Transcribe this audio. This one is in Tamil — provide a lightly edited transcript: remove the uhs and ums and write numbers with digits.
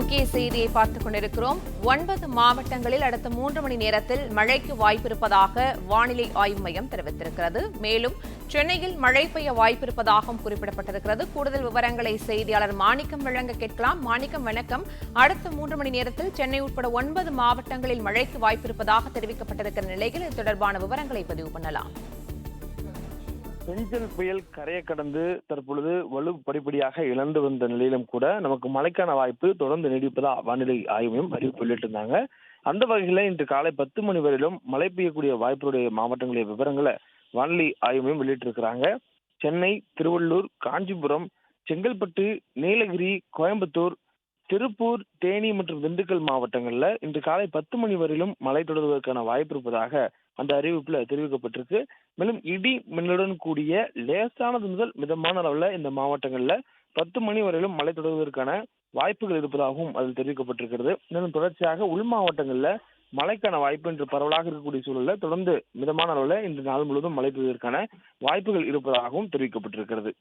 முக்கிய செய்தியை பார்த்துக் கொண்டிருக்கிறோம். 9 மாவட்டங்களில் அடுத்த 3 மணி நேரத்தில் மழைக்கு வாய்ப்பிருப்பதாக வானிலை ஆய்வு மையம் தெரிவித்திருக்கிறது. மேலும் சென்னையில் மழை பெய்ய வாய்ப்பிருப்பதாகவும் குறிப்பிடப்பட்டிருக்கிறது. கூடுதல் விவரங்களை செய்தியாளர் மாணிக்கம் வழங்க கேட்கலாம். மாணிக்கம், வணக்கம். அடுத்த 3 மணி நேரத்தில் சென்னை உட்பட 9 மாவட்டங்களில் மழைக்கு வாய்ப்பிருப்பதாக தெரிவிக்கப்பட்டிருக்கிற நிலையில் இது தொடர்பான விவரங்களை பதிவு பண்ணலாம். பெஞ்சல் புயல் கரையை கடந்து தற்பொழுது வலு படிப்படியாக இழந்து வந்த நிலையிலும் கூட நமக்கு மழைக்கான வாய்ப்பு தொடர்ந்து நீடிப்பதா வானிலை ஆய்வு மையம் அறிவிப்பு வெளியிட்டிருந்தாங்க. அந்த வகையில இன்று காலை 10 மணி வரையிலும் மழை பெய்யக்கூடிய வாய்ப்புடைய மாவட்டங்களுடைய விவரங்களை வானிலை ஆய்வு மையம் வெளியிட்டிருக்கிறாங்க. சென்னை, திருவள்ளூர், காஞ்சிபுரம், செங்கல்பட்டு, நீலகிரி, கோயம்புத்தூர், திருப்பூர், தேனி மற்றும் திண்டுக்கல் மாவட்டங்கள்ல இன்று காலை 10 மணி வரையிலும் மழை தொடர்வதற்கான வாய்ப்பு இருப்பதாக அந்த அறிவிப்புல தெரிவிக்கப்பட்டிருக்கு. மேலும் இடி மின்னலுடன் கூடிய லேசானது முதல் மிதமான அளவுல இந்த மாவட்டங்கள்ல 10 மணி வரையிலும் மழை தொடர்வதற்கான வாய்ப்புகள் இருப்பதாகவும் அதில் தெரிவிக்கப்பட்டிருக்கிறது. மேலும் தொடர்ச்சியாக உள் மாவட்டங்கள்ல மழைக்கான வாய்ப்பு இன்று பரவலாக இருக்கக்கூடிய சூழல்ல தொடர்ந்து மிதமான அளவுல இன்று நாள் முழுவதும் மழை பெய்வதற்கான வாய்ப்புகள் இருப்பதாகவும் தெரிவிக்கப்பட்டிருக்கிறது.